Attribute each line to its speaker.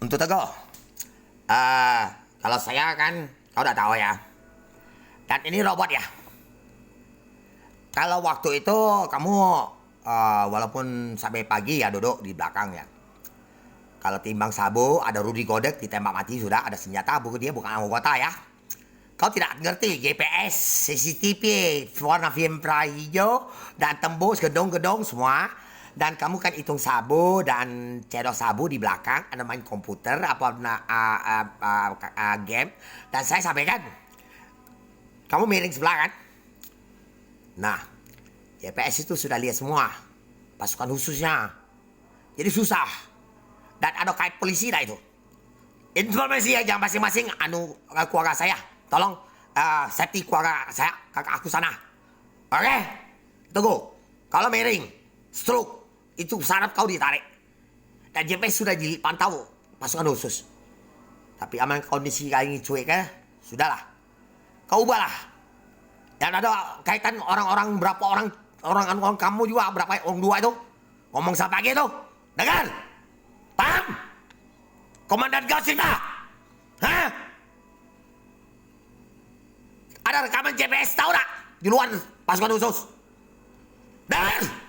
Speaker 1: Untuk Teguh, eh kalau saya kan, kau udah tahu ya. Dan ini robot ya. Kalau waktu itu kamu walaupun sampai pagi ya duduk di belakang ya. Kalau timbang Sabu ada Rudi Godek ditembak mati sudah ada senjata, dia bukan anggota ya. Kau tidak ngerti GPS, CCTV, warna film hijau dan tembus gedung-gedung semua. Dan kamu kan hitung Sabu dan cedok Sabu di belakang, ada main komputer apa game. Dan saya sampaikan, kamu miring sebelah kan? Nah, GPS itu sudah lihat semua, pasukan khususnya. Jadi susah. Dan ada kait polisi dah itu. Informasi aja masing-masing keluarga saya. Tolong safety keluarga saya, kakak aku sana. Oke? Tunggu. Kalau miring, stroke, itu syarat kau ditarik. Dan GPS sudah dipantau pasukan khusus. Tapi aman kondisi kayak ini cuek ya, sudahlah. Kau ubahlah. Dan ada kaitan orang-orang berapa orang kamu juga berapa orang dua itu ngomong sampai pagi itu. Dengar? Paham? Komandan Gausita. Hah? Ada rekaman GPS tahu tak? Di luar pasukan khusus. Dengar?